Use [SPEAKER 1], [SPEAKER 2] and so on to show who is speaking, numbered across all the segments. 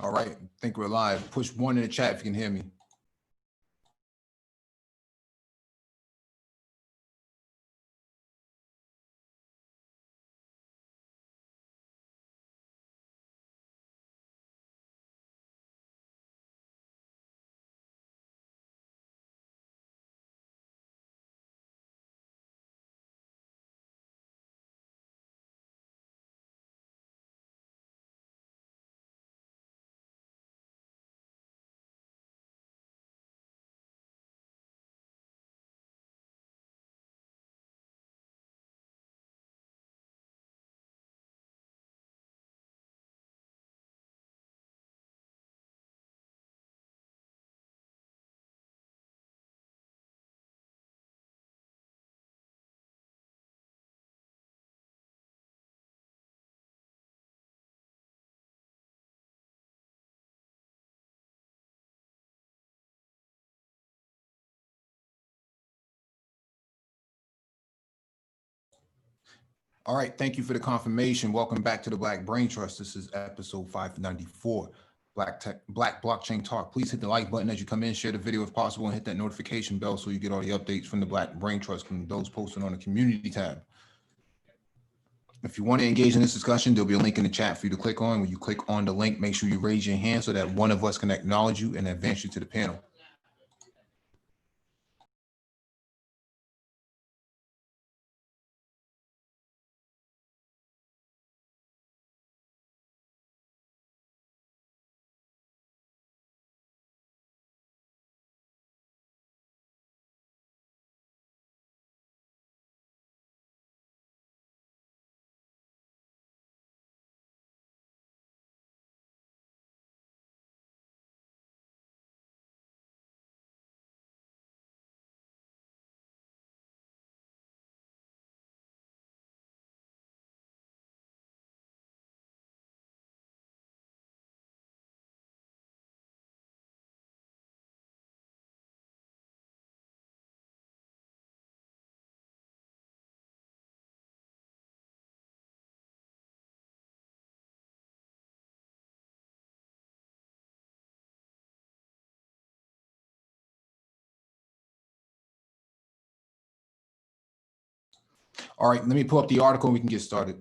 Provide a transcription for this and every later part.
[SPEAKER 1] All right, I think we're live. Push 1 in the chat if you can hear me. All right, thank you for the confirmation. Welcome back to the Black Brain Trust. This is episode 594, Black Blockchain Talk. Please hit the like button as you come in, share the video if possible, and hit that notification bell so you get all the updates from the Black Brain Trust and those posted on the community tab. If you want to engage in this discussion, there'll be a link in the chat for you to click on. When you click on the link, make sure you raise your hand so that one of us can acknowledge you and advance you to the panel. All right, let me pull up the article and we can get started.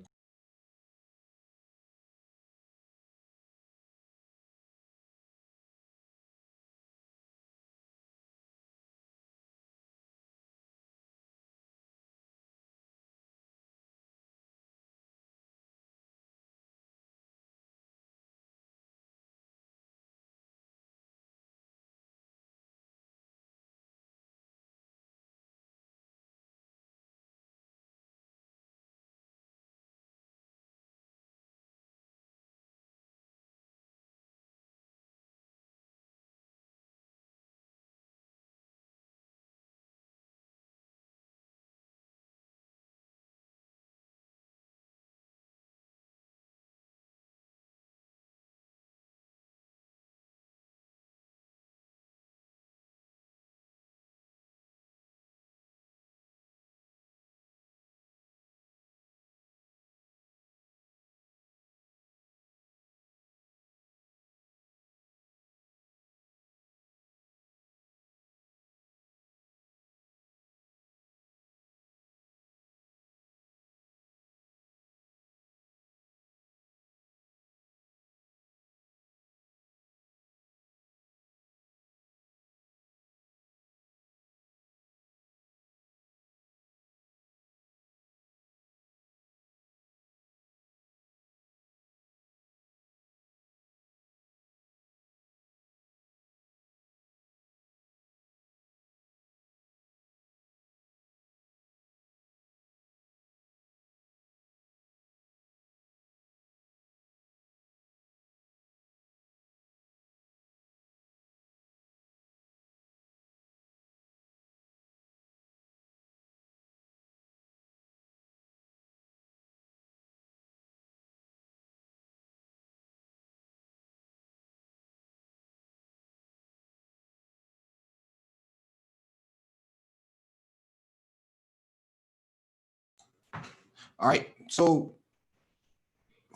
[SPEAKER 1] All right, so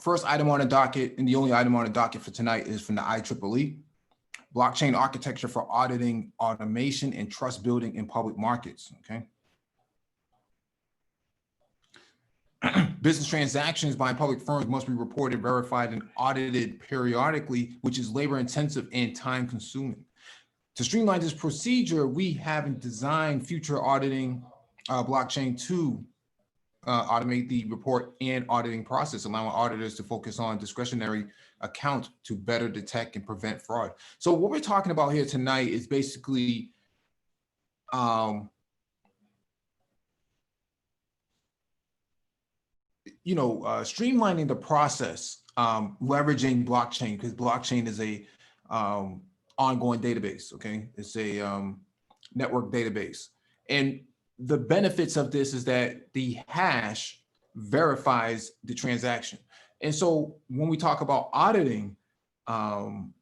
[SPEAKER 1] First item on the docket, and the only item on the docket for tonight, is from the IEEE, blockchain architecture for auditing, automation, and trust building in public markets, okay? Business transactions by public firms must be reported, verified, and audited periodically, which is labor intensive and time consuming. To streamline this procedure, we haven't designed future auditing blockchain to automate the report and auditing process, allowing auditors to focus on discretionary account to better detect and prevent fraud. So what we're talking about here tonight is basically streamlining the process, leveraging blockchain, because blockchain is a ongoing database, okay? It's a network database. And the benefits of this is that the hash verifies the transaction. And so when we talk about auditing, any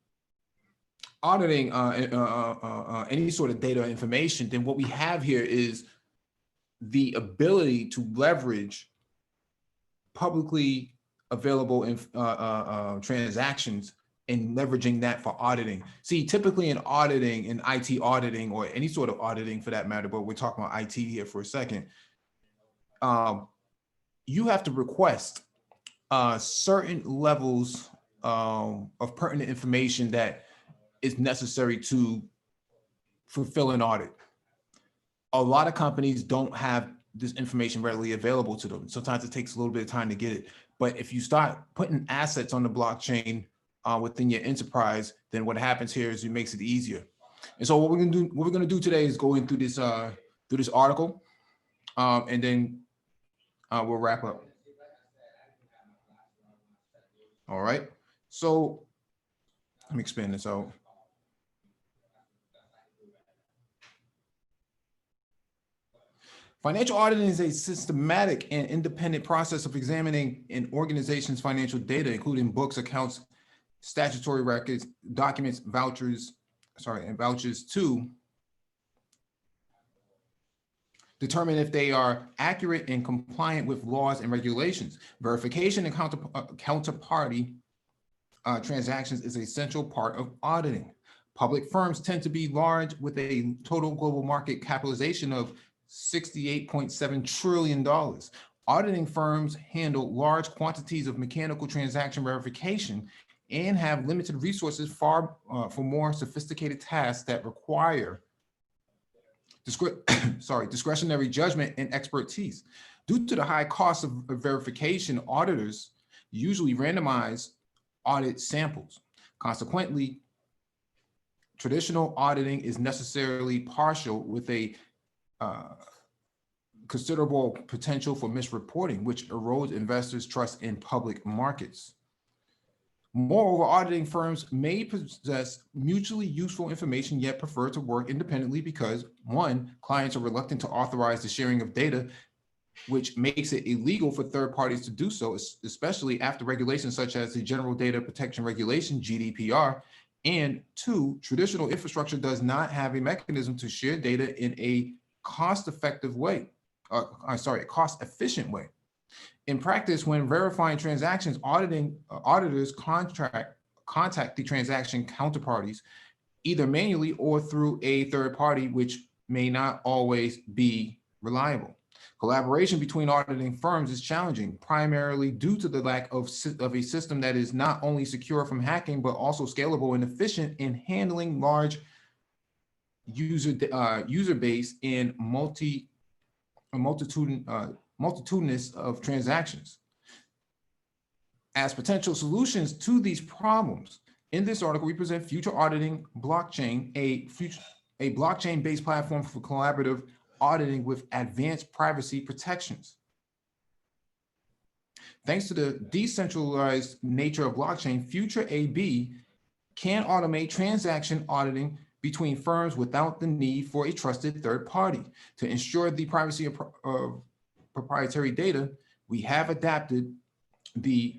[SPEAKER 1] sort of data or information, then what we have here is the ability to leverage publicly available transactions and leveraging that for auditing. See, typically in auditing, in IT auditing, or any sort of auditing for that matter, but we're talking about IT here for a second, you have to request certain levels of pertinent information that is necessary to fulfill an audit. A lot of companies don't have this information readily available to them. Sometimes it takes a little bit of time to get it. But if you start putting assets on the blockchain within your enterprise, then what happens here is it makes it easier. And so what we're gonna do today is go in through this article, and then we'll wrap up. All right. So let me expand this out. Financial auditing is a systematic and independent process of examining an organization's financial data, including books, accounts, statutory records, documents, vouchers to determine if they are accurate and compliant with laws and regulations. Verification and counterparty transactions is a central part of auditing. Public firms tend to be large, with a total global market capitalization of $68.7 trillion. Auditing firms handle large quantities of mechanical transaction verification and have limited resources for more sophisticated tasks that require discretionary judgment and expertise. Due to the high cost of verification, auditors usually randomize audit samples. Consequently, traditional auditing is necessarily partial, with a considerable potential for misreporting, which erodes investors' trust in public markets. Moreover, auditing firms may possess mutually useful information, yet prefer to work independently because, one, clients are reluctant to authorize the sharing of data, which makes it illegal for third parties to do so, especially after regulations such as the General Data Protection Regulation, GDPR. And two, traditional infrastructure does not have a mechanism to share data in a cost-efficient way. In practice, when verifying transactions, auditors contact the transaction counterparties either manually or through a third party, which may not always be reliable. Collaboration between auditing firms is challenging, primarily due to the lack of a system that is not only secure from hacking, but also scalable and efficient in handling large user base and multitudinous of transactions. As potential solutions to these problems, in this article, we present Future Auditing Blockchain, a blockchain-based platform for collaborative auditing with advanced privacy protections. Thanks to the decentralized nature of blockchain, Future AB can automate transaction auditing between firms without the need for a trusted third party. To ensure the privacy of proprietary data, we have adapted the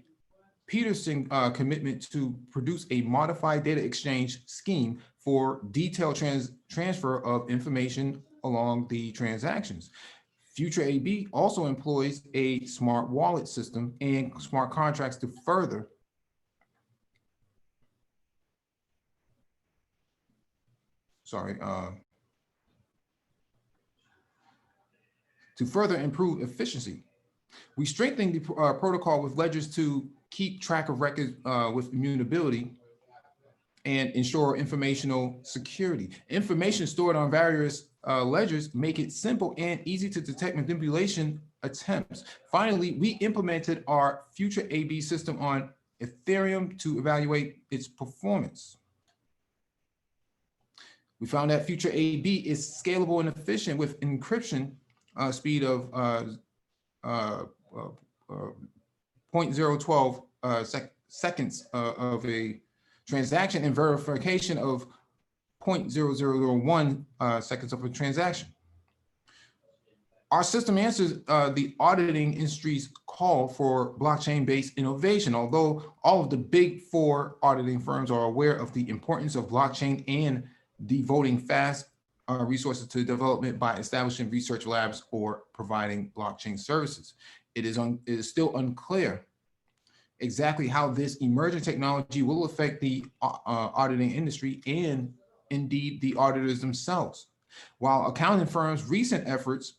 [SPEAKER 1] Peterson commitment to produce a modified data exchange scheme for detailed transfer of information along the transactions. Future AB also employs a smart wallet system and smart contracts to further improve efficiency. We strengthen the protocol with ledgers to keep track of records with immutability and ensure informational security. Information stored on various ledgers make it simple and easy to detect manipulation attempts. Finally, we implemented our future AB system on Ethereum to evaluate its performance. We found that future AB is scalable and efficient with encryption speed of 0.012 seconds of a transaction and verification of 0.0001 seconds of a transaction. Our system answers the auditing industry's call for blockchain-based innovation. Although all of the big four auditing firms are aware of the importance of blockchain and devoting fast resources to development by establishing research labs or providing blockchain services, it is still unclear exactly how this emerging technology will affect the auditing industry and indeed the auditors themselves. While accounting firms' recent efforts,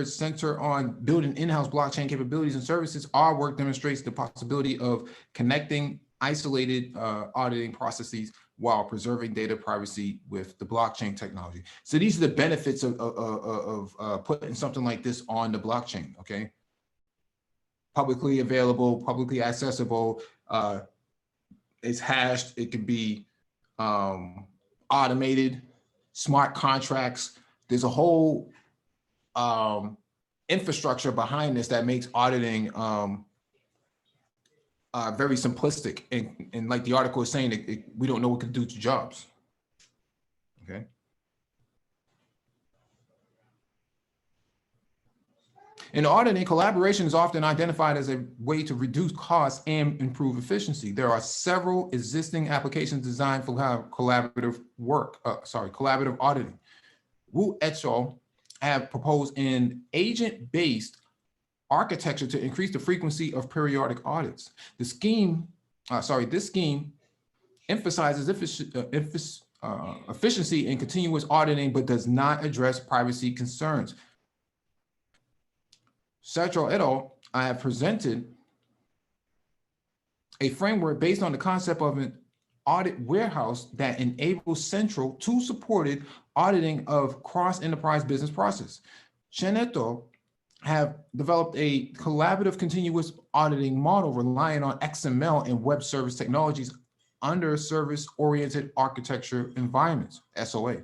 [SPEAKER 1] center on building in-house blockchain capabilities and services, our work demonstrates the possibility of connecting isolated auditing processes while preserving data privacy with the blockchain technology. So these are the benefits of putting something like this on the blockchain, okay? Publicly available, publicly accessible, it's hashed, it can be automated, smart contracts. There's a whole infrastructure behind this that makes auditing very simplistic. And like the article is saying, we don't know what it could do to jobs, okay? In auditing, collaboration is often identified as a way to reduce costs and improve efficiency. There are several existing applications designed for collaborative auditing. Wu et al. Have proposed an agent-based architecture to increase the frequency of periodic audits. This scheme emphasizes efficiency in continuous auditing, but does not address privacy concerns. Satchel et al. I have presented a framework based on the concept of an audit warehouse that enables central tool-supported auditing of cross-enterprise business process. Chen et al. Have developed a collaborative continuous auditing model relying on XML and web service technologies under service-oriented architecture environments, SOA.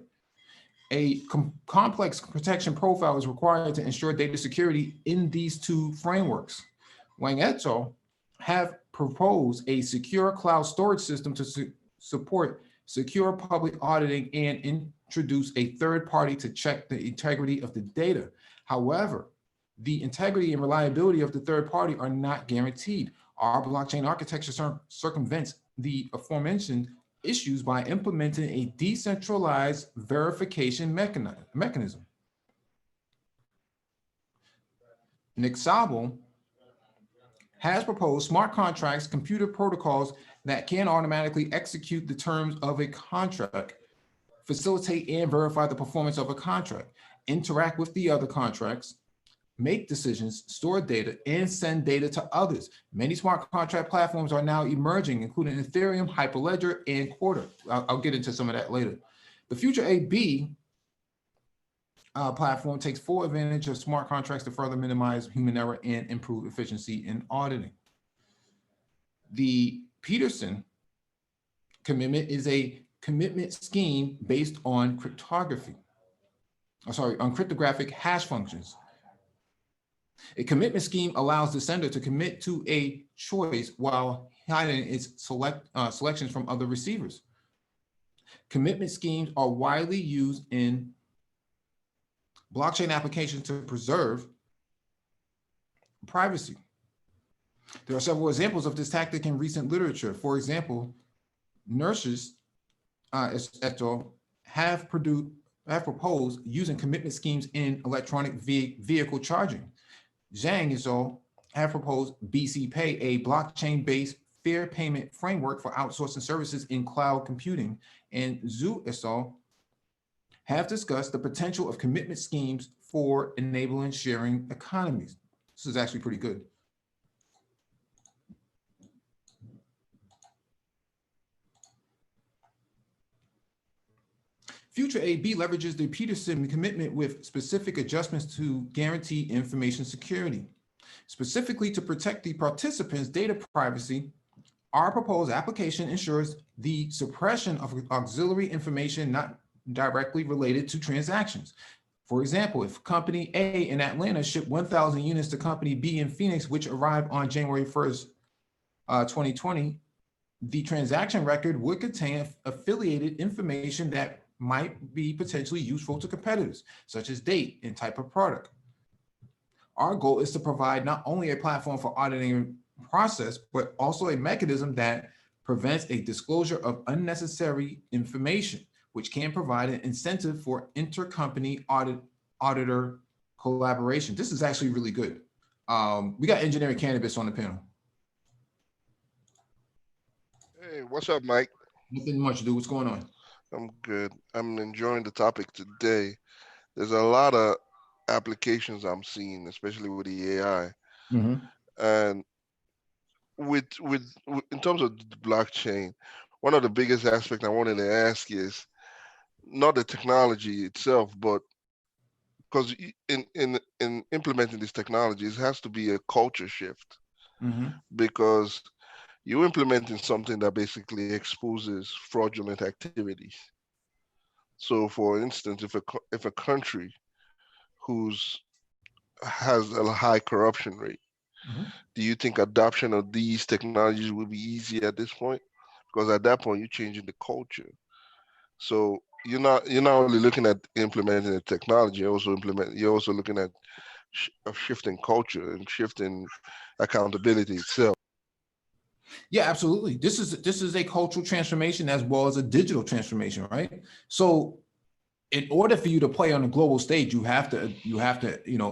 [SPEAKER 1] A complex protection profile is required to ensure data security in these two frameworks. Wang et al. Have proposed a secure cloud storage system to support secure public auditing and introduce a third party to check the integrity of the data. However, the integrity and reliability of the third party are not guaranteed. Our blockchain architecture circumvents the aforementioned issues by implementing a decentralized verification mechanism. Nick Szabel has proposed smart contracts, computer protocols that can automatically execute the terms of a contract, facilitate and verify the performance of a contract, interact with the other contracts, make decisions, store data, and send data to others. Many smart contract platforms are now emerging, including Ethereum, Hyperledger, and Quarter. I'll get into some of that later. The Future AB platform takes full advantage of smart contracts to further minimize human error and improve efficiency in auditing. The Peterson commitment is a commitment scheme based on cryptographic hash functions. A commitment scheme allows the sender to commit to a choice while hiding its selections from other receivers. Commitment schemes are widely used in blockchain applications to preserve privacy. There are several examples of this tactic in recent literature. For example, Nurses et al. Have proposed using commitment schemes in electronic vehicle charging. Zhang et al. Have proposed BC Pay, a blockchain-based fair payment framework for outsourcing services in cloud computing. And Zhu et al. Have discussed the potential of commitment schemes for enabling sharing economies. This is actually pretty good. Future AB leverages the Peterson commitment with specific adjustments to guarantee information security. Specifically to protect the participants' data privacy, our proposed application ensures the suppression of auxiliary information not directly related to transactions. For example, if company A in Atlanta shipped 1,000 units to company B in Phoenix, which arrived on January 1st, 2020, the transaction record would contain affiliated information that might be potentially useful to competitors, such as date and type of product. Our goal is to provide not only a platform for auditing process, but also a mechanism that prevents a disclosure of unnecessary information, which can provide an incentive for intercompany auditor collaboration. This is actually really good. We got engineering cannabis on the panel.
[SPEAKER 2] Hey, what's up, Mike?
[SPEAKER 1] Nothing much, dude. What's going on?
[SPEAKER 2] I'm good. I'm enjoying the topic today. There's a lot of applications I'm seeing, especially with the AI.
[SPEAKER 1] Mm-hmm.
[SPEAKER 2] And with in terms of the blockchain, one of the biggest aspects I wanted to ask is not the technology itself, but because in implementing this technology, it has to be a culture shift
[SPEAKER 1] Mm-hmm.
[SPEAKER 2] because you're implementing something that basically exposes fraudulent activities. So, for instance, if a country who's has a high corruption rate,
[SPEAKER 1] Mm-hmm.
[SPEAKER 2] do you think adoption of these technologies will be easy at this point? Because at that point, you're changing the culture. So you're not only looking at implementing the technology, you're also looking at of shifting culture and shifting accountability itself.
[SPEAKER 1] Yeah, absolutely. This is a cultural transformation as well as a digital transformation, right? So in order for you to play on the global stage, you have to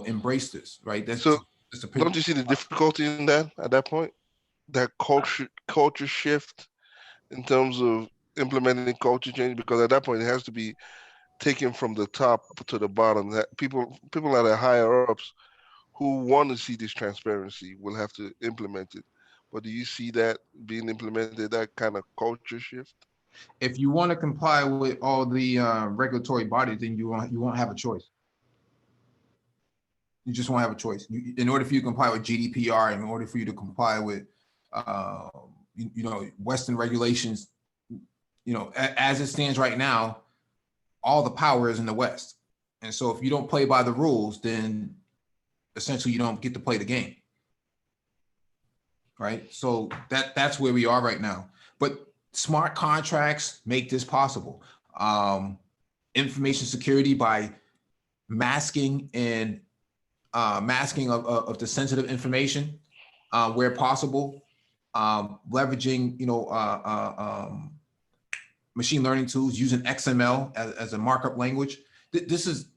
[SPEAKER 1] embrace this, right?
[SPEAKER 2] So
[SPEAKER 1] That's a
[SPEAKER 2] don't you see the difficulty in that at that point? That culture shift in terms of implementing culture change, because at that point it has to be taken from the top to the bottom. That people that are higher ups who want to see this transparency will have to implement it. But do you see that being implemented, that kind of culture shift?
[SPEAKER 1] if you want to comply with all the regulatory bodies, then you won't have a choice. You just won't have a choice. In order for you to comply with GDPR, in order for you to comply with uh, Western regulations, as it stands right now, all the power is in the West. And so if you don't play by the rules, then essentially you don't get to play the game. Right? So that's where we are right now. But smart contracts make this possible. Information security by masking and masking of the sensitive information where possible, leveraging machine learning tools using XML as a markup language. This is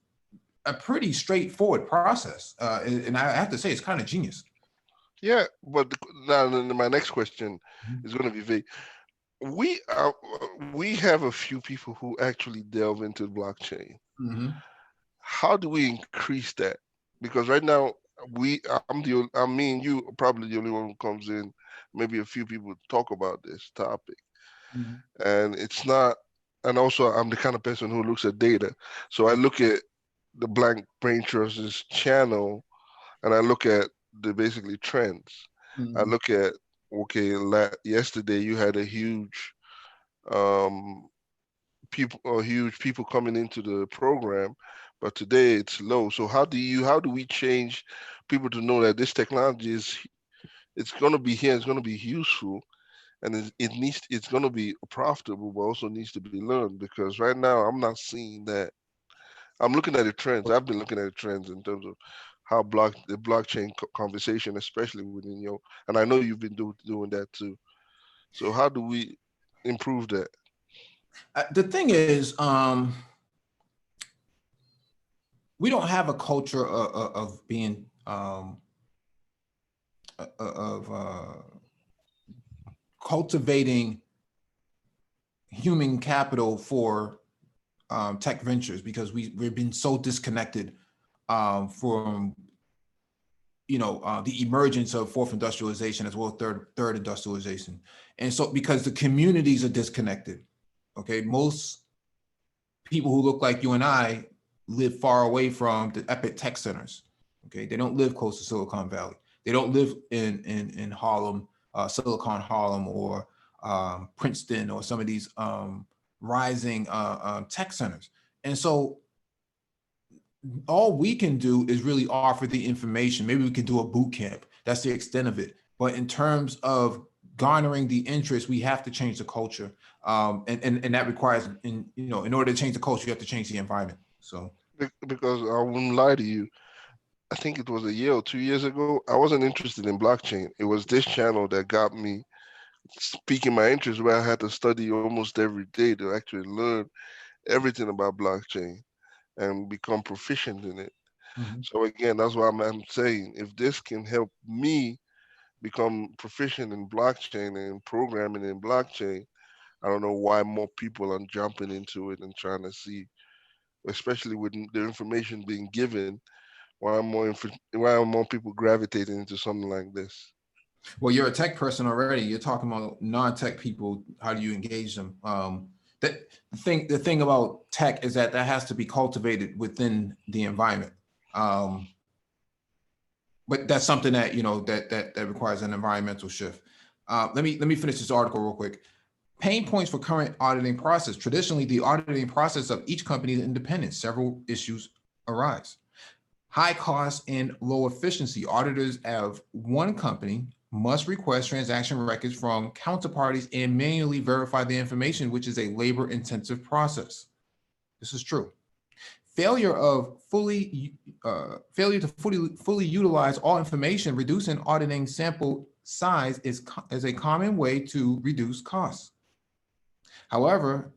[SPEAKER 1] a pretty straightforward process, and I have to say it's kind of genius.
[SPEAKER 2] Yeah, but now my next question is going to be vague. We have a few people who actually delve into blockchain.
[SPEAKER 1] Mm-hmm.
[SPEAKER 2] How do we increase that? Because right now I'm me and you are probably the only one who comes in. Maybe a few people talk about this topic,
[SPEAKER 1] Mm-hmm.
[SPEAKER 2] and it's not. And also, I'm the kind of person who looks at data. So I look at the Black Brain Trust's channel, and I look at the basically trends. I
[SPEAKER 1] Mm-hmm.
[SPEAKER 2] look at okay, yesterday you had a um, huge people coming into the program, but today it's low. So how do we change people to know that this technology is it's going to be here, it's going to be useful, and it's going to be profitable, but also needs to be learned, because right now I'm not seeing that. I'm looking at the trends. I've been looking at the trends in terms of how the blockchain conversation, especially within and I know you've been doing that too. So improve that?
[SPEAKER 1] The thing is, we don't have a culture of being of cultivating human capital for tech ventures, because we've been so disconnected from the emergence of fourth industrialization as well as third industrialization. And so because the communities are disconnected, okay, most people who look like you and I live far away from the epic tech centers. Okay, they don't live close to Silicon Valley. They don't live in Harlem, Silicon Harlem, or Princeton, or some of these rising tech centers. And so all we can do is really offer the information. Maybe we can do a boot camp. That's the extent of it. But in terms of garnering the interest, we have to change the culture, and that requires, in order to change the culture, you have to change the environment. So
[SPEAKER 2] Because I wouldn't lie to you, I think it was a year or 2 years ago, I wasn't interested in blockchain. It was this channel that got me speaking my interest, where I had to study almost every day to actually learn everything about blockchain and become proficient in it.
[SPEAKER 1] mhm.
[SPEAKER 2] So again, that's why I'm saying, if this can help me become proficient in blockchain and programming in blockchain, I don't know why more people are jumping into it and trying to see, especially with the information being given, why are more people gravitating into something like this?
[SPEAKER 1] Well, you're a tech person already. You're talking about non-tech people. How do you engage them? The thing about tech is that has to be cultivated within the environment. Um, but that's something that that requires an environmental shift. Let me finish this article real quick. Pain points for current auditing process. Traditionally, the auditing process of each company is independent. Several issues arise. High cost and low efficiency. Auditors of one company must request transaction records from counterparties and manually verify the information, which is a labor-intensive process. This is true. Failure to fully utilize all information, reducing auditing sample size is a common way to reduce costs. However,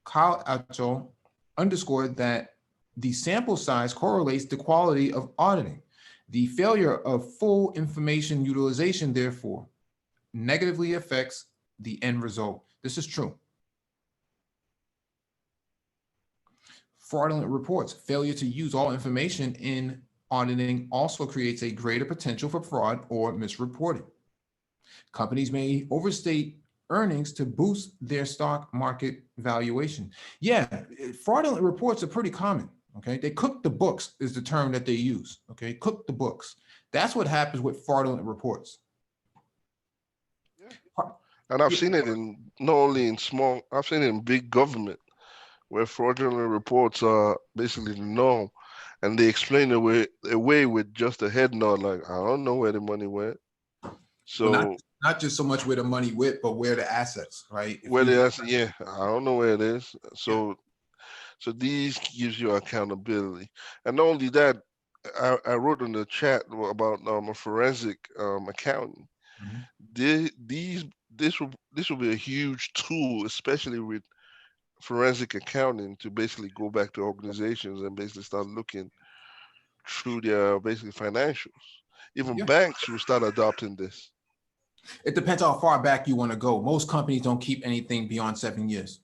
[SPEAKER 1] Kyle Atchell underscored that the sample size correlates the quality of auditing. The failure of full information utilization, therefore, negatively affects the end result. This is true. Fraudulent reports. Failure to use all information in auditing also creates a greater potential for fraud or misreporting. Companies may overstate earnings to boost their stock market valuation. Yeah, fraudulent reports are pretty common. Okay, they cook the books is the term that they use. Okay, cook the books. That's what happens with fraudulent reports.
[SPEAKER 2] Yeah. And I've
[SPEAKER 1] Yeah.
[SPEAKER 2] seen it in not only in small, I've seen it in big government where fraudulent reports are basically the norm, and they explain away with just a head nod, like I don't know where the money went.
[SPEAKER 1] Well,
[SPEAKER 2] So
[SPEAKER 1] not just so much where the money went, but where the assets, right? If
[SPEAKER 2] where
[SPEAKER 1] you,
[SPEAKER 2] they ask, yeah, I don't know where it is.
[SPEAKER 1] yeah.
[SPEAKER 2] So these gives you accountability, and not only that, I wrote in the chat about a forensic accountant.
[SPEAKER 1] Mhm.
[SPEAKER 2] These this will be a huge tool, especially with forensic accounting, to basically go back to organizations and basically start looking through their basically financials. Even
[SPEAKER 1] Yeah.
[SPEAKER 2] banks will start adopting this.
[SPEAKER 1] It depends how far back you want to go. Most companies don't keep anything beyond 7 years.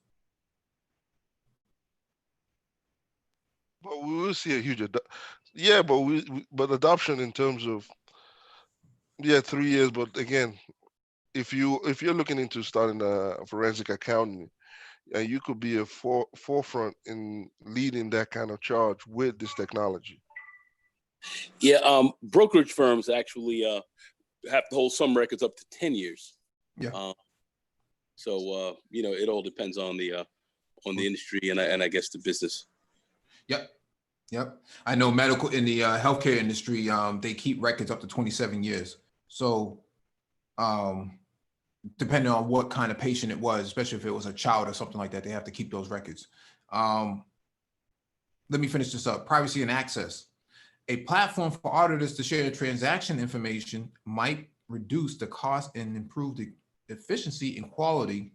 [SPEAKER 2] But we will see a huge yeah, but but adoption in terms of, yeah, 3 years. But again, if you're looking into starting a forensic accounting, and you could be a forefront in leading that kind of charge with this technology.
[SPEAKER 3] Yeah, brokerage firms actually have to hold some records up to 10 years.
[SPEAKER 1] Yeah.
[SPEAKER 3] So it all depends on the industry and I guess the business.
[SPEAKER 1] Yep. Yep. I know medical in the healthcare industry, they keep records up to 27 years. So depending on what kind of patient it was, especially if it was a child or something like that, they have to keep those records. Let me finish this up. Privacy and access. A platform for auditors to share transaction information might reduce the cost and improve the efficiency and quality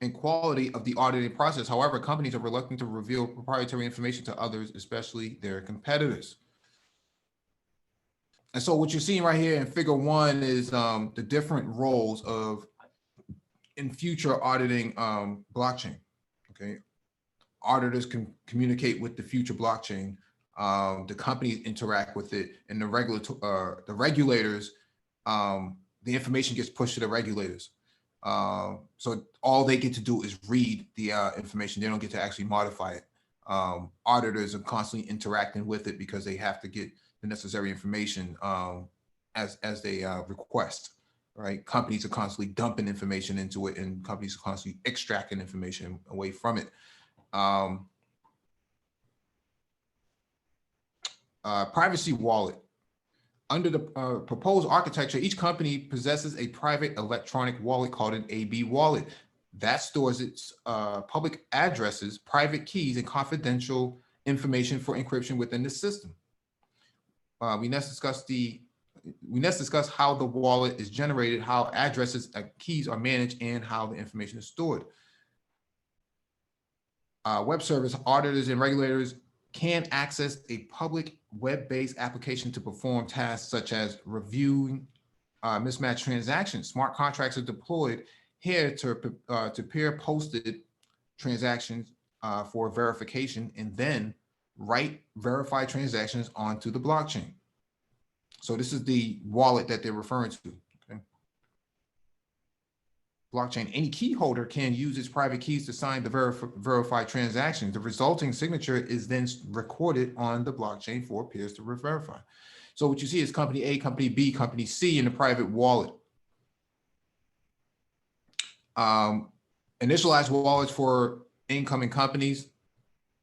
[SPEAKER 1] and quality of the auditing process. However, companies are reluctant to reveal proprietary information to others, especially their competitors. And so what you're seeing right here in figure 1 is the different roles of in future auditing blockchain. Okay, auditors can communicate with the future blockchain. The companies interact with it, and the regulators. The information gets pushed to the regulators. So all they get to do is read the information. They don't get to actually modify it. Auditors are constantly interacting with it because they have to get the necessary information as they request. Right? Companies are constantly dumping information into it, and companies are constantly extracting information away from it. Privacy wallet. Under the proposed architecture, each company possesses a private electronic wallet called an AB wallet that stores its public addresses, private keys, and confidential information for encryption within the system. We next discuss how the wallet is generated, how addresses and keys are managed, and how the information is stored. Web service auditors and regulators can access a public web-based application to perform tasks such as reviewing mismatched transactions. Smart contracts are deployed here to pair posted transactions for verification, and then write verified transactions onto the blockchain. So this is the wallet that they're referring to. Okay. Blockchain, any key holder can use its private keys to sign the verified transactions. The resulting signature is then recorded on the blockchain for peers to verify. So what you see is company A, company B, company C in the private wallet. Initialized wallets for incoming companies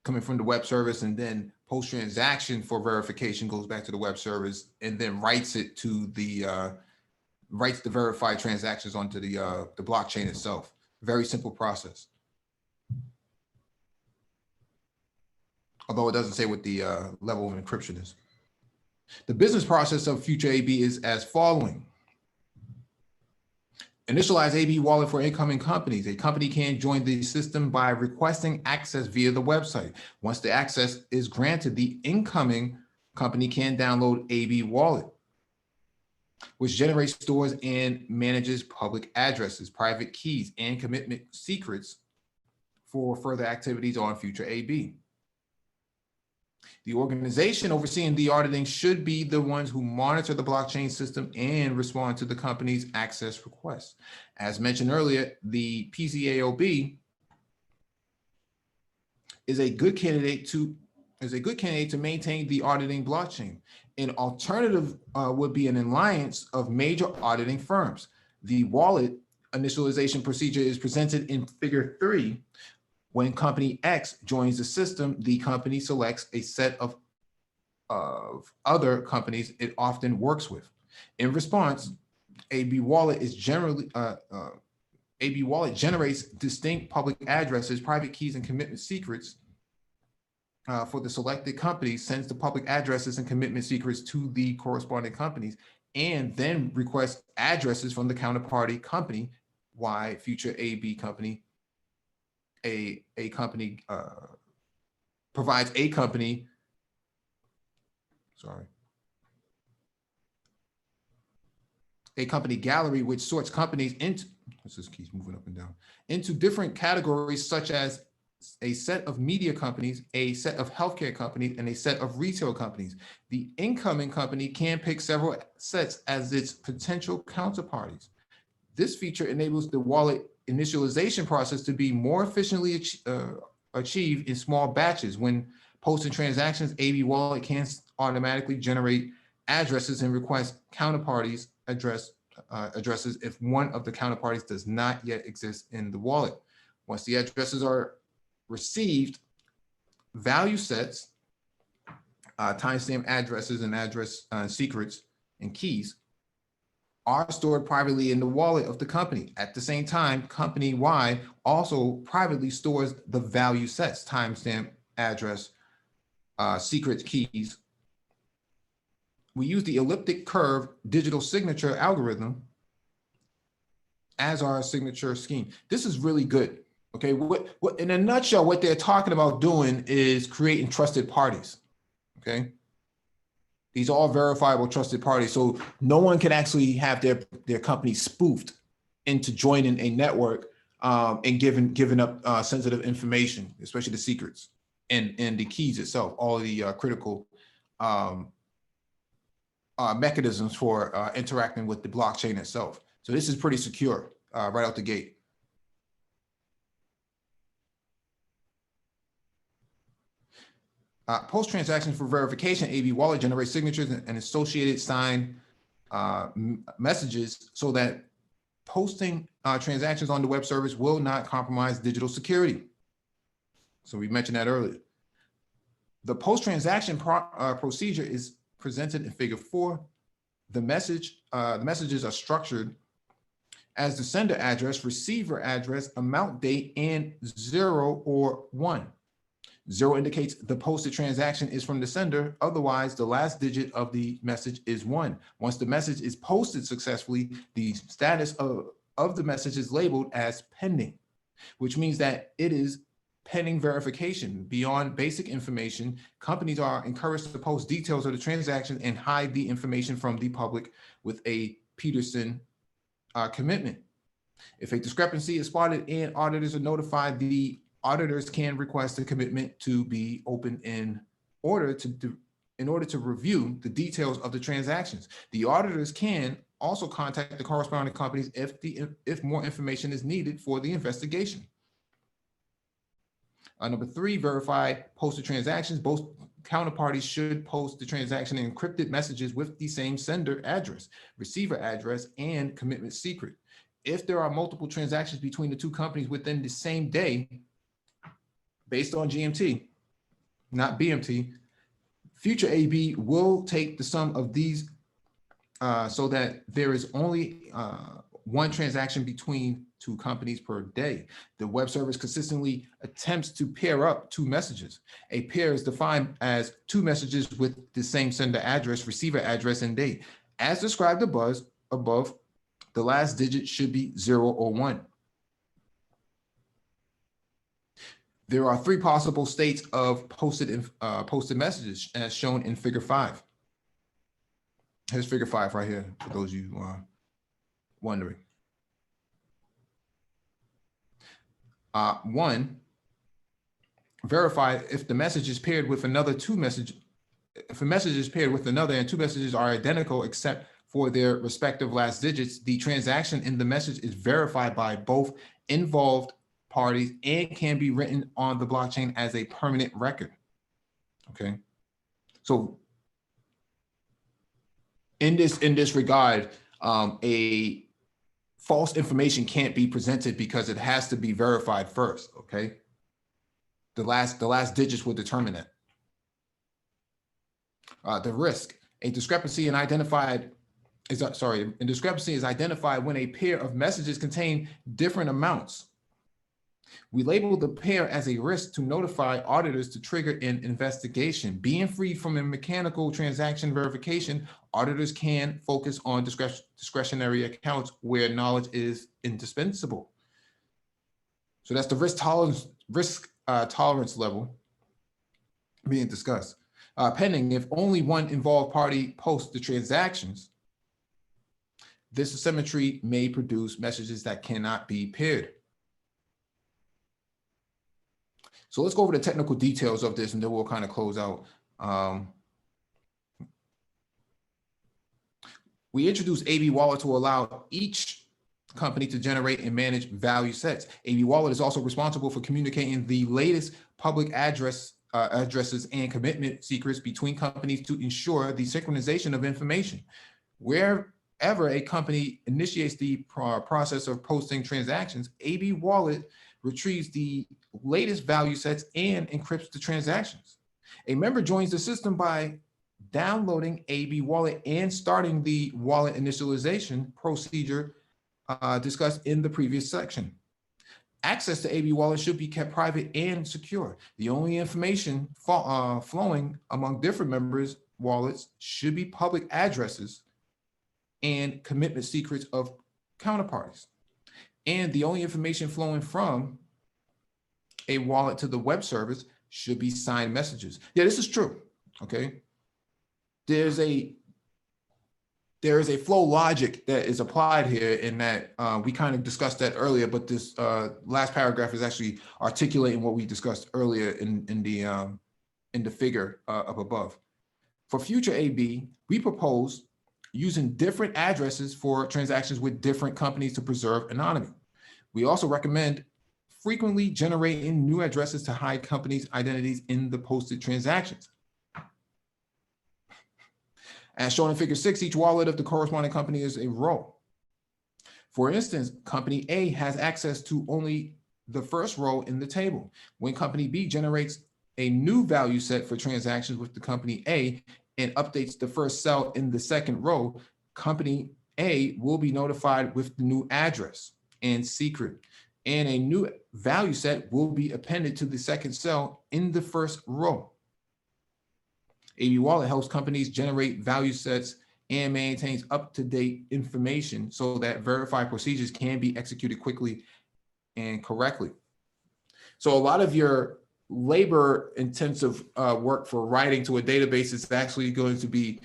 [SPEAKER 1] coming from the web service, and then post-transaction for verification goes back to the web service and then writes it to the writes the verified transactions onto the blockchain itself. Very simple process. Although it doesn't say what the level of encryption is. The business process of future AB is as following. Initialize AB wallet for incoming companies. A company can join the system by requesting access via the website. Once the access is granted, the incoming company can download AB wallet, which generates, stores, and manages public addresses, private keys, and commitment secrets for further activities on future AB. The organization overseeing the auditing should be the ones who monitor the blockchain system and respond to the company's access requests. As mentioned earlier, the PCAOB is a good candidate to maintain the auditing blockchain. An alternative would be an alliance of major auditing firms. The wallet initialization procedure is presented in figure 3. When company X joins the system, the company selects a set of other companies it often works with. In response, AB wallet generates distinct public addresses, private keys, and commitment secrets for the selected companies, sends the public addresses and commitment secrets to the corresponding companies, and then requests addresses from the counterparty company, why future AB company, a company provides a company, a company gallery, which sorts companies into, this just keeps moving up and down, into different categories, such as a set of media companies, a set of healthcare companies, and a set of retail companies. The incoming company can pick several sets as its potential counterparties. This feature enables the wallet initialization process to be more efficiently achieved in small batches. When posting transactions, AB wallet can automatically generate addresses and request counterparties addresses if one of the counterparties does not yet exist in the wallet. Once the addresses are received, value sets, timestamp addresses and address secrets and keys are stored privately in the wallet of the company. At the same time, company Y also privately stores the value sets, timestamp, address, secret keys. We use the elliptic curve digital signature algorithm as our signature scheme. This is really good Okay, what in a nutshell, what they're talking about doing is creating trusted parties. Okay, these are all verifiable trusted parties, so no one can actually have their company spoofed into joining a network and giving up sensitive information, especially the secrets and the keys itself, all the critical mechanisms for interacting with the blockchain itself. So this is pretty secure right out the gate. Post-transaction for verification, AB Wallet generates signatures and associated signed messages so that posting transactions on the web service will not compromise digital security. So we mentioned that earlier. The post-transaction procedure is presented in Figure 4. The messages are structured as the sender address, receiver address, amount date, and 0 or 1. 0 indicates the posted transaction is from the sender. Otherwise, the last digit of the message is 1. Once the message is posted successfully, the status of the message is labeled as pending, which means that it is pending verification. Beyond basic information, companies are encouraged to post details of the transaction and hide the information from the public with a Peterson commitment. If a discrepancy is spotted and auditors are notified, the auditors can request a commitment to be open in order to review the details of the transactions. The auditors can also contact the corresponding companies if more information is needed for the investigation. Number 3, verify posted transactions. Both counterparties should post the transaction in encrypted messages with the same sender address, receiver address, and commitment secret. If there are multiple transactions between the two companies within the same day, based on GMT, not BMT, future AB will take the sum of these so that there is only one transaction between two companies per day. The web service consistently attempts to pair up two messages. A pair is defined as two messages with the same sender address, receiver address, and date. As described above, the last digit should be 0 or 1. There are 3 possible states of posted messages as shown in Figure 5. Here's Figure 5 right here for those of you who are wondering. 1, verify if the message is paired with another if a message is paired with another and 2 messages are identical except for their respective last digits, the transaction in the message is verified by both involved parties and can be written on the blockchain as a permanent record. Okay, so in this regard, a false information can't be presented because it has to be verified first. Okay, the last digits will determine that. The risk: a discrepancy is identified when a pair of messages contain different amounts. We label the pair as a risk to notify auditors to trigger an investigation. Being free from a mechanical transaction verification, auditors can focus on discretionary accounts where knowledge is indispensable. So that's the risk tolerance level being discussed. Pending: if only one involved party posts the transactions, this asymmetry may produce messages that cannot be paired. So let's go over the technical details of this and then we'll kind of close out. We introduced AB Wallet to allow each company to generate and manage value sets. AB Wallet is also responsible for communicating the latest public addresses and commitment secrets between companies to ensure the synchronization of information. Wherever a company initiates the process of posting transactions, AB Wallet retrieves the latest value sets and encrypts the transactions. A member joins the system by downloading AB Wallet and starting the wallet initialization procedure discussed in the previous section. Access to AB Wallet should be kept private and secure. The only information flowing among different members' wallets should be public addresses and commitment secrets of counterparties. And the only information flowing from a wallet to the web service should be signed messages. Yeah, this is true. Okay. There's a flow logic that is applied here in that we kind of discussed that earlier, but this last paragraph is actually articulating what we discussed earlier in the figure up above. For future AB, we propose using different addresses for transactions with different companies to preserve anonymity. We also recommend frequently generating new addresses to hide companies' identities in the posted transactions. As shown in figure 6, each wallet of the corresponding company is a row. For instance, company A has access to only the first row in the table. When company B generates a new value set for transactions with the company A and updates the first cell in the second row, company A will be notified with the new address and secret, and a new value set will be appended to the second cell in the first row. AB Wallet helps companies generate value sets and maintains up-to-date information so that verified procedures can be executed quickly and correctly. So a lot of your labor-intensive work for writing to a database is actually going to be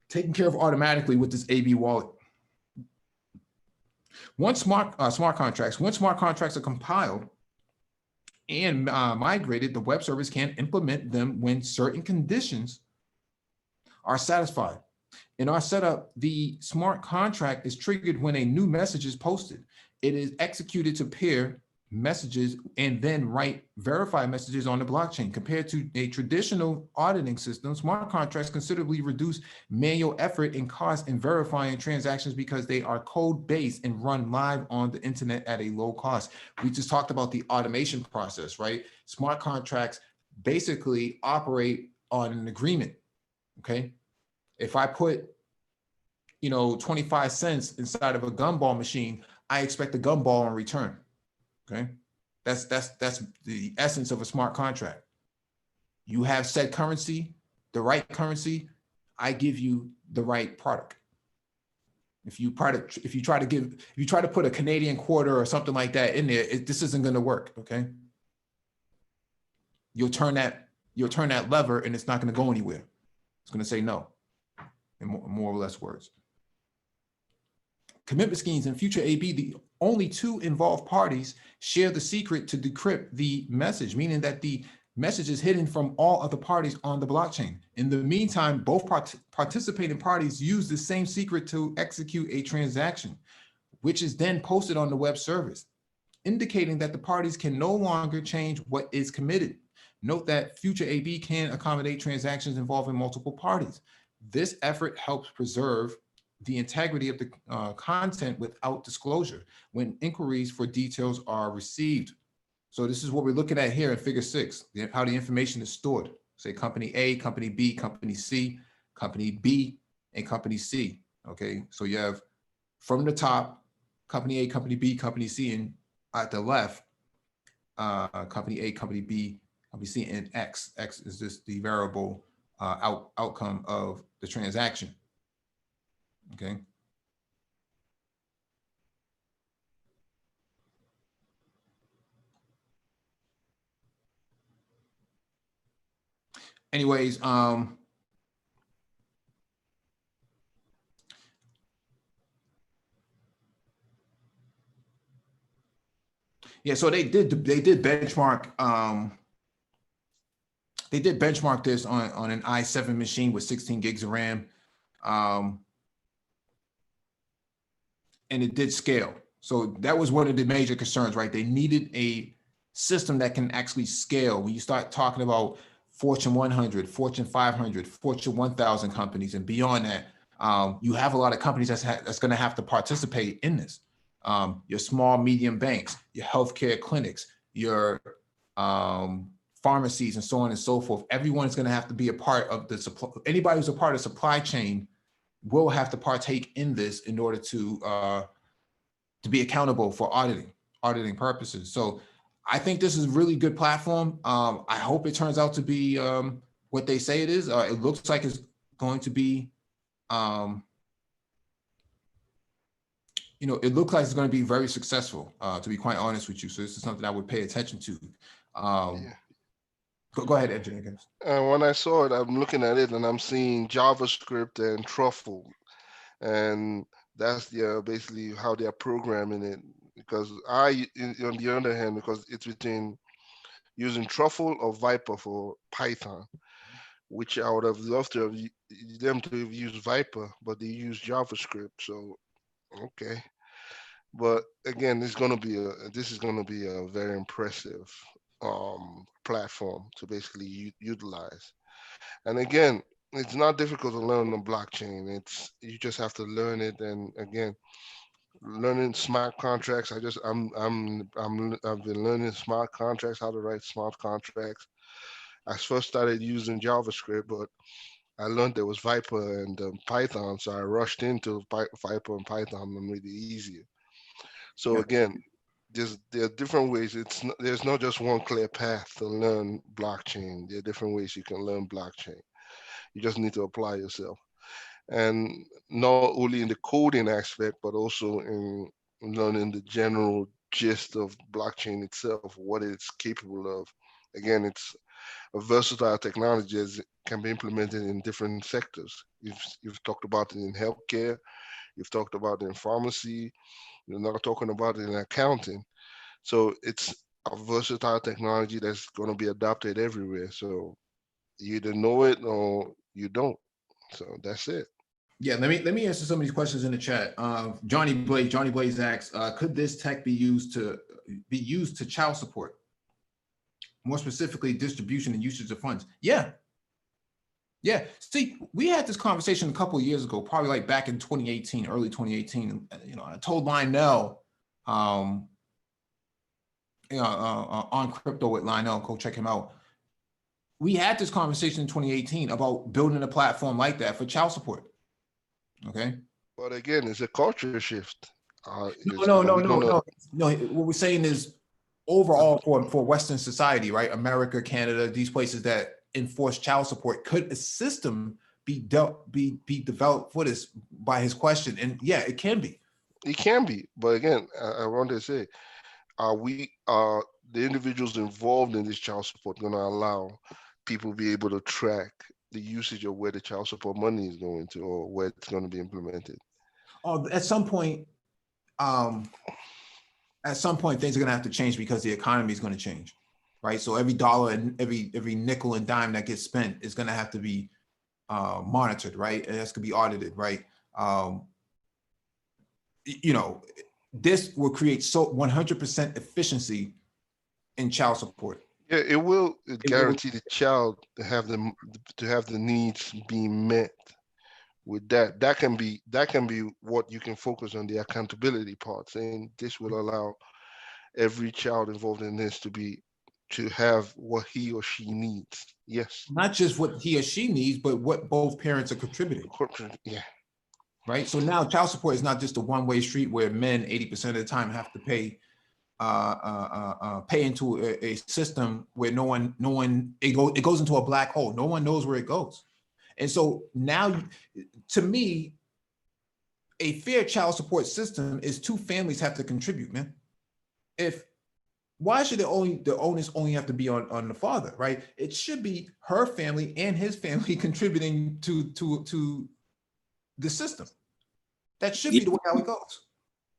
[SPEAKER 1] taken care of automatically with this AB Wallet. Once smart contracts are compiled and migrated, the web service can implement them when certain conditions are satisfied. In our setup, the smart contract is triggered when a new message is posted. It is executed to pair messages and then write verified messages on the blockchain. Compared to a traditional auditing system, smart contracts considerably reduce manual effort and cost in verifying transactions because they are code-based and run live on the internet at a low cost. We just talked about the automation process, right? Smart contracts basically operate on an agreement, okay? If I put, 25 cents inside of a gumball machine, I expect a gumball in return. Okay, that's the essence of a smart contract. You have said currency, the right currency, I give you the right product. If you try to put a Canadian quarter or something like that in there, this isn't going to work. Okay, you'll turn that lever and it's not going to go anywhere. It's going to say no, in more or less words. Commitment schemes in future AB, the only two involved parties share the secret to decrypt the message, meaning that the message is hidden from all other parties on the blockchain. In the meantime, both participating parties use the same secret to execute a transaction, which is then posted on the web service, indicating that the parties can no longer change what is committed. Note that future AB can accommodate transactions involving multiple parties. This effort helps preserve the integrity of the content without disclosure when inquiries for details are received. So this is what we're looking at here in figure 6, how the information is stored. Say company A, company B, company C, company B, and company C. Okay, so you have from the top, company A, company B, company C, and at the left, company A, company B, company C, and X. X is just the variable outcome of the transaction. Okay. Anyways, yeah, so they did benchmark this on an i7 machine with 16 gigs of RAM. And it did scale. So that was one of the major concerns, right? They needed a system that can actually scale. When you start talking about Fortune 100, Fortune 500, Fortune 1000 companies and beyond that, you have a lot of companies that's going to have to participate in this. Your small, medium banks, your healthcare clinics, your pharmacies, and so on and so forth. Everyone is going to have to be a part of the supply. Anybody who's a part of the supply chain will have to partake in this in order to be accountable for auditing purposes. So I think this is a really good platform. I hope it turns out to be what they say it is. It looks like it's going to be you know, it looks like it's going to be very successful, to be quite honest with you. So this is something I would pay attention to.
[SPEAKER 2] Yeah.
[SPEAKER 1] Go ahead, engineer.
[SPEAKER 2] And when I saw it, I'm looking at it and I'm seeing JavaScript and Truffle, and that's basically how they're programming it. Because on the other hand, because it's between using Truffle or Viper for Python, which I would have loved to have them to have used Viper, but they use JavaScript. So okay, but again, this is gonna be a very impressive platform to basically utilize. And again, it's not difficult to learn the blockchain. It's you just have to learn it. And again, learning smart contracts. I've been learning smart contracts, how to write smart contracts. I first started using JavaScript, but I learned there was Viper and Python, so I rushed into Viper and Python and made it easier. So
[SPEAKER 1] Yeah.
[SPEAKER 2] again, there are different ways. There's not just one clear path to learn blockchain. There are different ways you can learn blockchain. You just need to apply yourself, and not only in the coding aspect, but also in learning the general gist of blockchain itself, what it's capable of. Again, it's a versatile technology that can be implemented in different sectors. You've talked about it in healthcare, you've talked about it in pharmacy, you're not talking about it in accounting. So it's a versatile technology that's going to be adopted everywhere. So you either know it or you don't. So that's it.
[SPEAKER 1] Yeah, let me answer some of these questions in the chat. Johnny Blaze asks, could this tech be used to child support? More specifically, distribution and usage of funds. Yeah. Yeah. See, we had this conversation a couple of years ago, probably like back in 2018, early 2018. You know, I told Lionel, on crypto with Lionel, go check him out. We had this conversation in 2018 about building a platform like that for child support. Okay.
[SPEAKER 2] But again, it's a culture shift.
[SPEAKER 1] No. What we're saying is overall for Western society, right? America, Canada, these places that enforce child support, could a system be developed for this by his question? And yeah, it can be.
[SPEAKER 2] It can be, but again, I want to say, are the individuals involved in this child support going to allow people be able to track the usage of where the child support money is going to, or where it's going to be implemented?
[SPEAKER 1] Oh, at some point, things are going to have to change because the economy is going to change, right? So every dollar and every nickel and dime that gets spent is going to have to be monitored, right? It has to be audited, right? You know, this will create 100% efficiency in child support.
[SPEAKER 2] Yeah, it will guarantee the child to have the needs being met. With that can be what you can focus on, the accountability part, saying this will allow every child involved in this to have what he or she needs. Yes.
[SPEAKER 1] Not just what he or she needs, but what both parents are contributing.
[SPEAKER 2] Yeah.
[SPEAKER 1] Right. So now child support is not just a one-way street where men 80% of the time have to pay into a system where it goes into a black hole. No one knows where it goes. And so now, to me, a fair child support system is two families have to contribute, man. Why should the onus only have to be on the father, right? It should be her family and his family contributing to the system. That should be the way how it goes.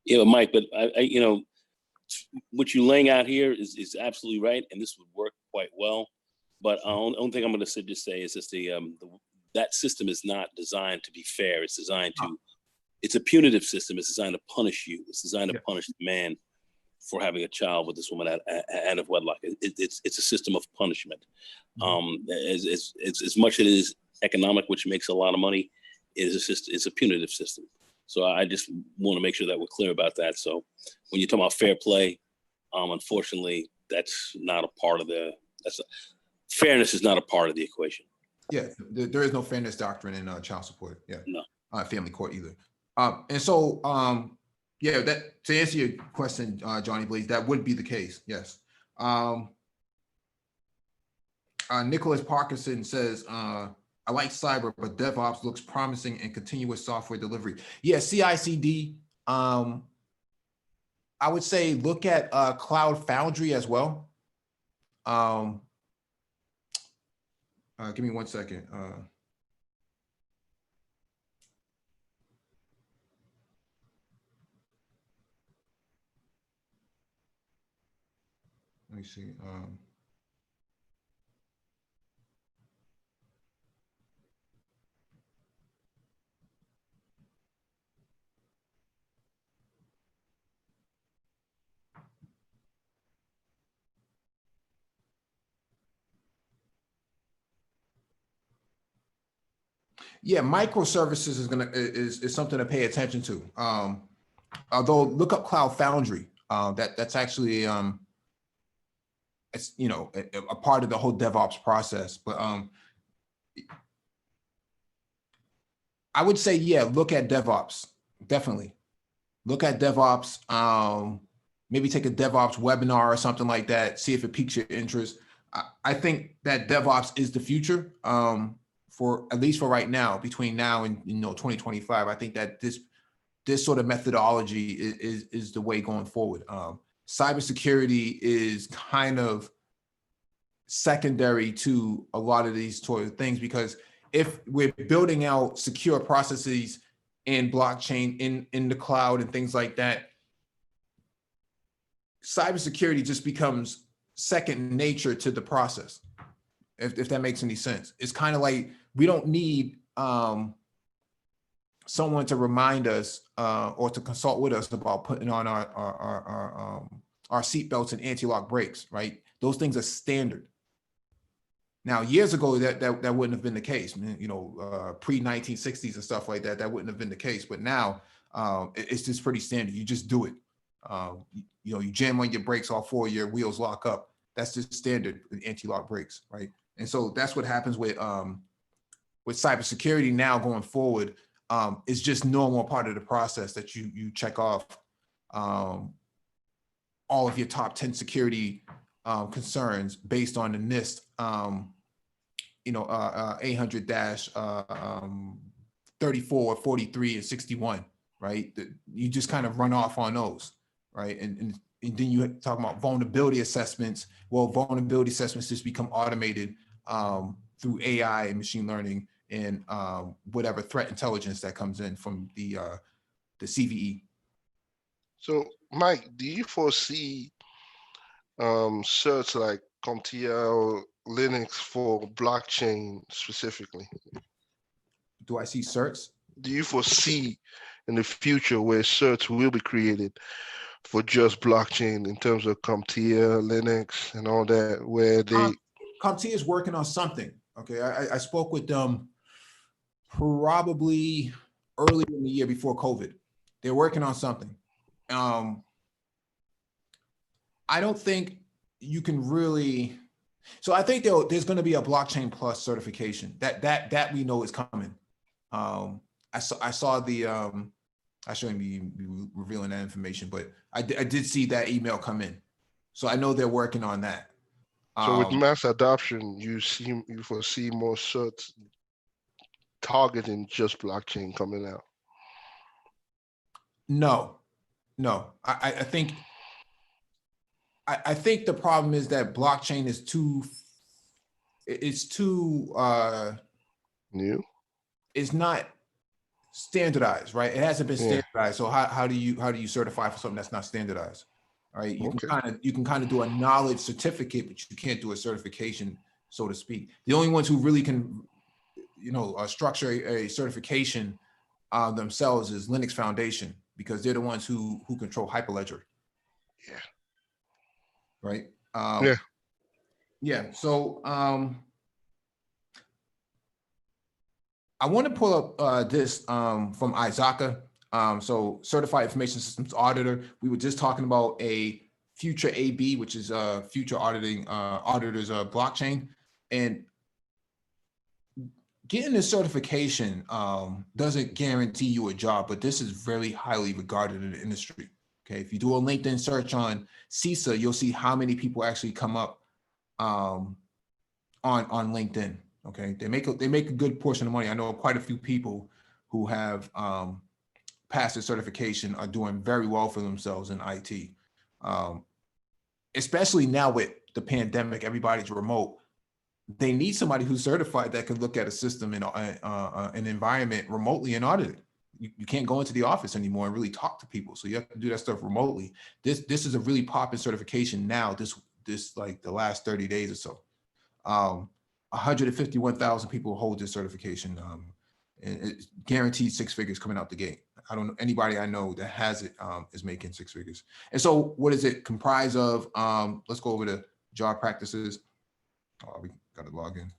[SPEAKER 3] Yeah, Mike, but I what you're laying out here is absolutely right, and this would work quite well. But only thing I'm going to just say is that that system is not designed to be fair. It's designed to, it's a punitive system. It's designed to punish you. It's designed to punish the man for having a child with this woman out of wedlock. It's a system of punishment. As much as it is economic, which makes a lot of money, it's a punitive system. So I just want to make sure that we're clear about that. So when you're talking about fair play, unfortunately, that's not a part of fairness is not a part of the equation.
[SPEAKER 1] Yeah, there is no fairness doctrine in child support. Yeah,
[SPEAKER 3] no,
[SPEAKER 1] family court either. And so, yeah, that to answer your question, Johnny Blaze, that would be the case. Yes. Nicholas Parkinson says, I like cyber, but DevOps looks promising and continuous software delivery. Yeah, CI/CD I would say look at Cloud Foundry as well. Give me 1 second. Let me see. Yeah, microservices is something to pay attention to. Although look up Cloud Foundry. That's actually it's a part of the whole DevOps process. But I would say, yeah, look at DevOps. Definitely look at DevOps. Maybe take a DevOps webinar or something like that. See if it piques your interest. I think that DevOps is the future. For at least for right now, between now and 2025, I think that this sort of methodology is the way going forward. Cybersecurity is kind of secondary to a lot of these sort of things, because if we're building out secure processes in blockchain, in the cloud and things like that, cybersecurity just becomes second nature to the process. If that makes any sense. It's kind of like we don't need someone to remind us or to consult with us about putting on our seatbelts and anti-lock brakes, right? Those things are standard. Now, years ago, that wouldn't have been the case. Pre-1960s and stuff like that, that wouldn't have been the case. But now it's just pretty standard. You just do it. You jam on your brakes, all four of your wheels lock up. That's just standard anti-lock brakes, right? And so that's what happens with cybersecurity now going forward. It's just normal part of the process that you check off all of your top 10 security concerns based on the NIST 800-34, 43, and 61, right? You just kind of run off on those, right? And then you talk about vulnerability assessments. Well, vulnerability assessments just become automated through AI and machine learning and whatever threat intelligence that comes in from the CVE.
[SPEAKER 2] So, Mike, do you foresee certs like CompTIA Linux for blockchain specifically?
[SPEAKER 1] Do I see certs?
[SPEAKER 2] Do you foresee in the future where certs will be created for just blockchain in terms of CompTIA, Linux, and all that, where they...
[SPEAKER 1] CompTIA is working on something. Okay, I spoke with them probably early in the year before COVID. They're working on something. I don't think you can really. So I think there's going to be a blockchain plus certification that we know is coming. I saw the. I shouldn't be revealing that information, but I did see that email come in, so I know they're working on that.
[SPEAKER 2] So with mass adoption, you foresee more certs targeting just blockchain coming out?
[SPEAKER 1] No. I think the problem is that blockchain is too
[SPEAKER 2] new.
[SPEAKER 1] It's not standardized, right? It hasn't been standardized. So how do you certify for something that's not standardized? All right. You can kind of do a knowledge certificate, but you can't do a certification, so to speak. The only ones who really can, structure a certification themselves is Linux Foundation, because they're the ones who control Hyperledger.
[SPEAKER 2] Yeah.
[SPEAKER 1] Right.
[SPEAKER 2] Yeah.
[SPEAKER 1] Yeah. So I want to pull up this from Isaka. So Certified Information Systems Auditor. We were just talking about a future AB, which is future auditing auditors blockchain, and getting this certification doesn't guarantee you a job, but this is very highly regarded in the industry. Okay, if you do a LinkedIn search on CISA, you'll see how many people actually come up on LinkedIn. Okay, they make a good portion of money. I know quite a few people who have pass the certification are doing very well for themselves in IT. Especially now with the pandemic, everybody's remote. They need somebody who's certified that can look at a system in an environment remotely and audit it. You can't go into the office anymore and really talk to people. So you have to do that stuff remotely. This is a really popping certification now, this like the last 30 days or so. 151,000 people hold this certification. And it's guaranteed 6 figures coming out the gate. I don't know anybody I know that has it is making 6 figures. And so what does it comprise of? Let's go over the job practices. Oh, we got to log in.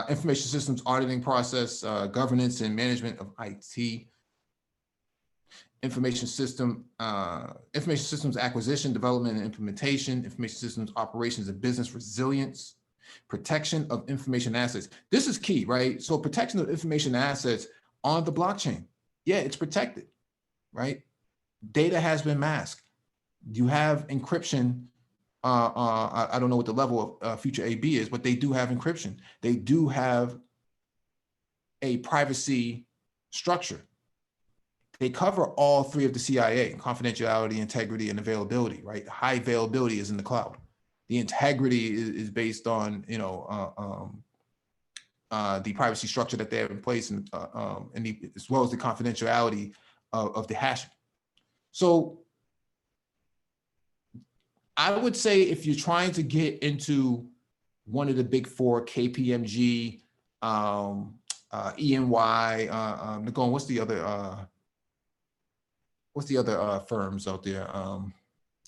[SPEAKER 1] Information systems auditing process, governance and management of IT. Information systems acquisition, development and implementation, information systems operations and business resilience, protection of information assets. This is key, right? So protection of information assets on the blockchain. Yeah, it's protected, right? Data has been masked. You have encryption. I don't know what the level of future AB is, but they do have encryption. They do have a privacy structure. They cover all 3 of the CIA: confidentiality, integrity, and availability, right? High availability is in the cloud. The integrity is based on, you know, the privacy structure that they have in place, and as well as the confidentiality of the hashing. So I would say if you're trying to get into one of the big 4, KPMG, EY, Nicole, what's the other firms out there?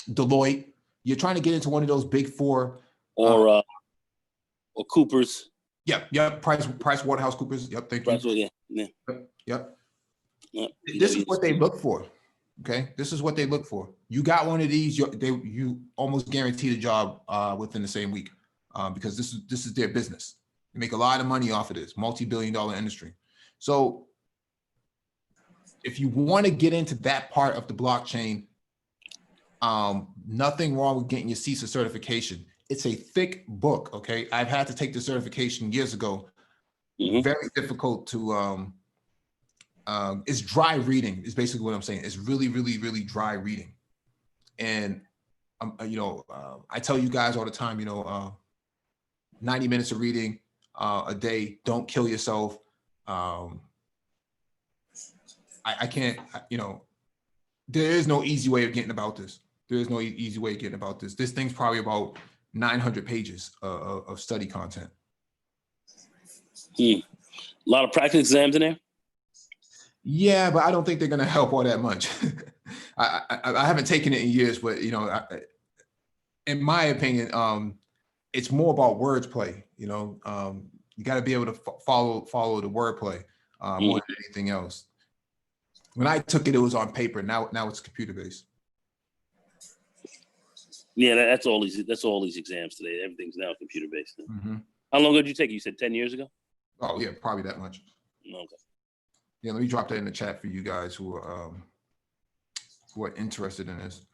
[SPEAKER 1] Deloitte. You're trying to get into one of those big 4,
[SPEAKER 3] or Cooper's.
[SPEAKER 1] Yep. Price Waterhouse Coopers. Yep. Thank you.
[SPEAKER 3] Yeah.
[SPEAKER 1] Yep.
[SPEAKER 3] Yep.
[SPEAKER 1] This is what they look for. Okay. This is what they look for. You got one of these, you almost guaranteed a job within the same week, because this is their business. They make a lot of money off of this multi-billion-dollar industry. So if you want to get into that part of the blockchain, nothing wrong with getting your CISA certification. It's a thick book, okay? I've had to take the certification years ago. Mm-hmm. Very difficult to, it's dry reading is basically what I'm saying. It's really, really, really dry reading. And, you know, I tell you guys all the time, you know, 90 minutes of reading a day, don't kill yourself. I can't, you know, there is no easy way of getting about this. There is no easy way of getting about this. This thing's probably about 900 pages of study content.
[SPEAKER 3] A lot of practice exams in there?
[SPEAKER 1] Yeah, but I don't think they're going to help all that much. I haven't taken it in years, but, you know, in my opinion, it's more about wordplay. You know, you got to be able to follow the wordplay more than anything else. When I took it, it was on paper. Now it's computer based.
[SPEAKER 3] Yeah, that's all these exams today. Everything's now computer based.
[SPEAKER 1] Mm-hmm.
[SPEAKER 3] How long ago did you take it? You said 10 years ago?
[SPEAKER 1] Oh yeah, probably that much.
[SPEAKER 3] Okay.
[SPEAKER 1] Yeah, let me drop that in the chat for you guys who are interested in this.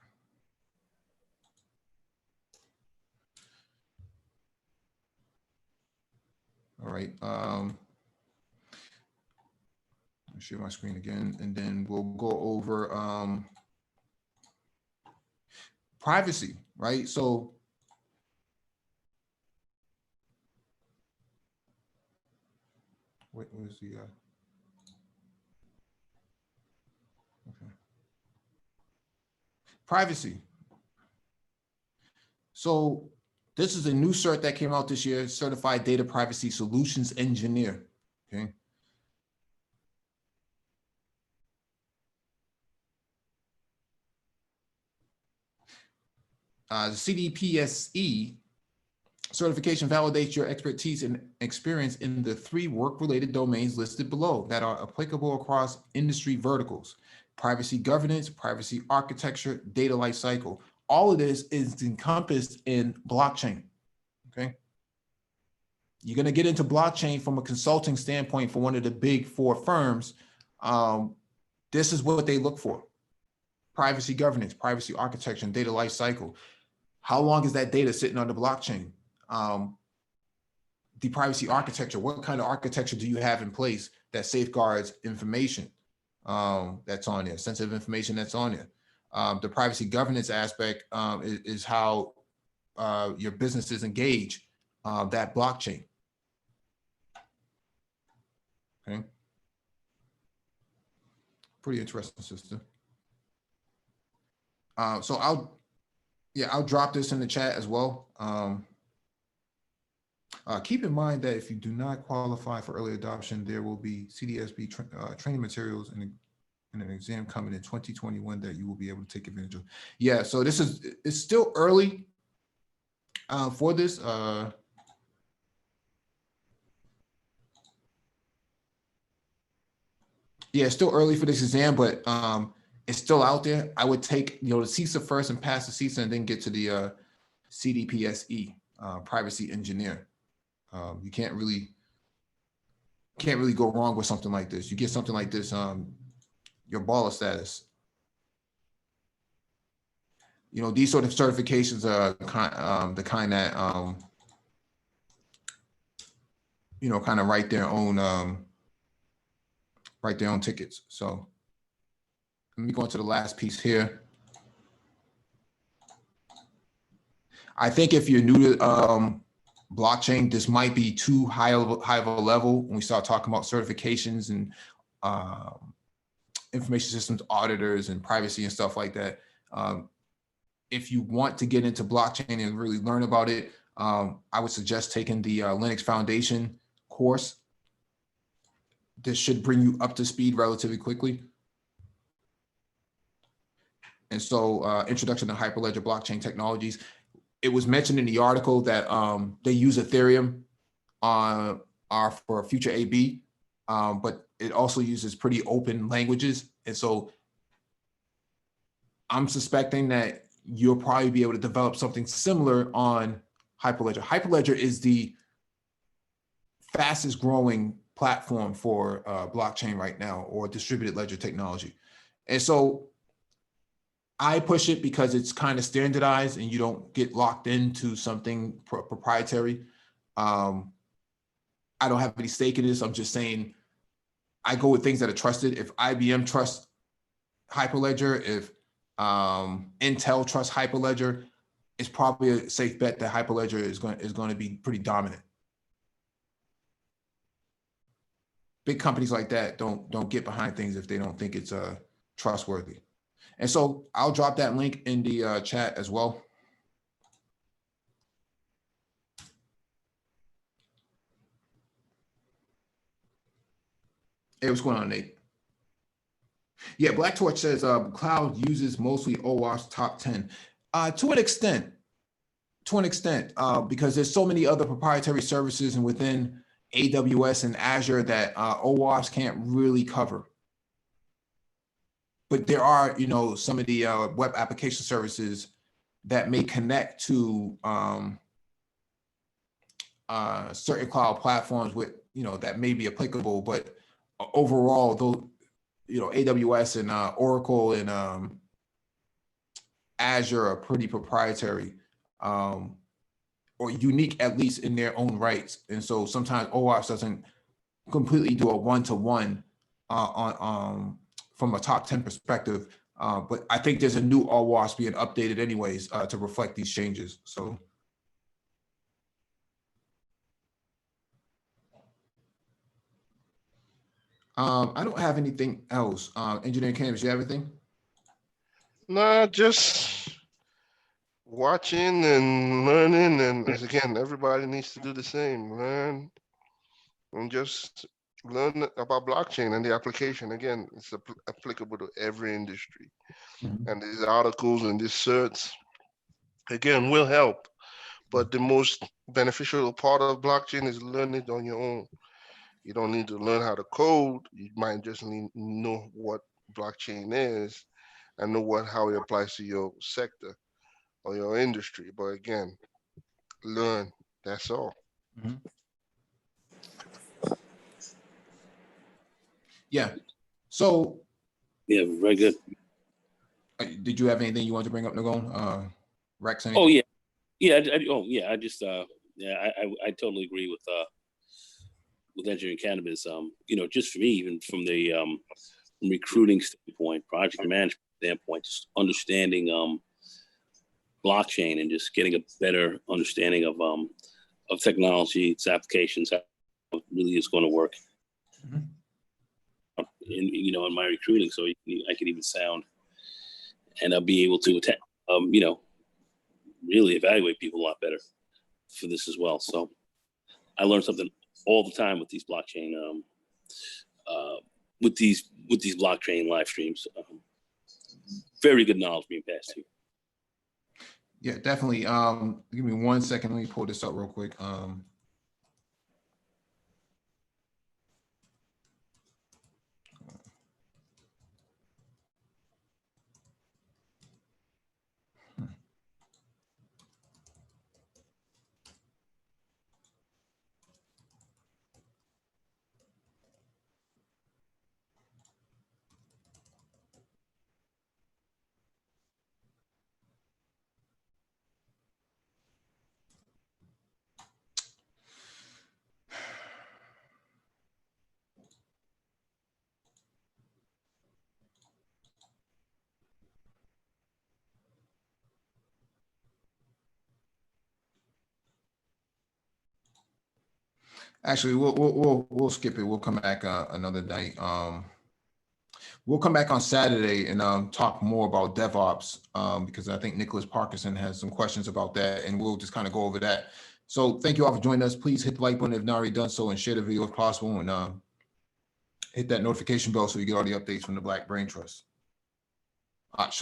[SPEAKER 1] All right. I'll share my screen again, and then we'll go over privacy, right? So where's the okay. Privacy. So this is a new cert that came out this year, Certified Data Privacy Solutions Engineer, okay? The CDPSE certification validates your expertise and experience in the 3 work-related domains listed below that are applicable across industry verticals: privacy governance, privacy architecture, data lifecycle. All of this is encompassed in blockchain, okay? You're gonna get into blockchain from a consulting standpoint for one of the big 4 firms. This is what they look for: privacy governance, privacy architecture, and data lifecycle. How long is that data sitting on the blockchain? The privacy architecture, what kind of architecture do you have in place that safeguards information that's on there, sensitive information that's on there. The privacy governance aspect is how your businesses engage that blockchain. Okay. Pretty interesting system. So I'll drop this in the chat as well. Keep in mind that if you do not qualify for early adoption, there will be CDSB training materials and an exam coming in 2021 that you will be able to take advantage of. Yeah, so it's still early for this. Yeah, it's still early for this exam, but it's still out there. I would take the CISA first and pass the CISA, and then get to the CDPSE, privacy engineer. You can't really go wrong with something like this. You get something like this, your baller status. These sort of certifications are the kind that kind of write their own tickets. So let me go into the last piece here. I think if you're new to blockchain, this might be too high of a level when we start talking about certifications and information systems auditors and privacy and stuff like that. If you want to get into blockchain and really learn about it, I would suggest taking the Linux Foundation course. This should bring you up to speed relatively quickly. And so introduction to Hyperledger blockchain technologies. It was mentioned in the article that they use Ethereum for future AB, but it also uses pretty open languages. And so I'm suspecting that you'll probably be able to develop something similar on Hyperledger. Hyperledger is the fastest growing platform for blockchain right now, or distributed ledger technology. And so I push it because it's kind of standardized and you don't get locked into something proprietary. I don't have any stake in this. I'm just saying I go with things that are trusted. If IBM trusts Hyperledger, if Intel trusts Hyperledger, it's probably a safe bet that Hyperledger is going to be pretty dominant. Big companies like that don't get behind things if they don't think it's trustworthy. And so I'll drop that link in the chat as well. Hey, what's going on, Nate? Yeah, Black Torch says cloud uses mostly OAuth's top 10. To an extent, because there's so many other proprietary services and within AWS and Azure that OAuth can't really cover. But there are, some of the web application services that may connect to certain cloud platforms with, that may be applicable. But overall, though, AWS and Oracle and Azure are pretty proprietary or unique, at least in their own rights. And so sometimes OAuth doesn't completely do a one-to-one from a top 10 perspective. But I think there's a new OAuth being updated anyways to reflect these changes. So. I don't have anything else. Engineering Cannabis, you have anything?
[SPEAKER 2] Nah, just watching and learning, and as again, everybody needs to do the same. Learn and just learn about blockchain and the application. Again, it's applicable to every industry. Mm-hmm. And these articles and these certs, again, will help. But the most beneficial part of blockchain is learn it on your own. You don't need to learn how to code. You might just know what blockchain is and know how it applies to your sector or your industry. But again, learn. That's all.
[SPEAKER 1] Mm-hmm. Yeah. So.
[SPEAKER 3] Yeah, very good.
[SPEAKER 1] Did you have anything you wanted to bring up, Nagon? Rex? Anything?
[SPEAKER 3] Oh yeah, yeah. I just I totally agree with with engineering cannabis, just for me, even from the recruiting standpoint, project management standpoint, just understanding blockchain and just getting a better understanding of technology, its applications, how it really is going to work.
[SPEAKER 1] Mhm.
[SPEAKER 3] In my recruiting, so I could even sound, and I'll be able to attend, really evaluate people a lot better for this as well. So I learn something all the time with these blockchain, with these blockchain live streams. Very good knowledge being passed to you.
[SPEAKER 1] Yeah, definitely. Give me 1 second. Let me pull this up real quick. Actually, we'll skip it. We'll come back another night. We'll come back on Saturday and talk more about DevOps because I think Nicholas Parkinson has some questions about that, and we'll just kind of go over that. So thank you all for joining us. Please hit the like button if not already done so, and share the video if possible, and hit that notification bell so you get all the updates from the Black Brain Trust. Shalom.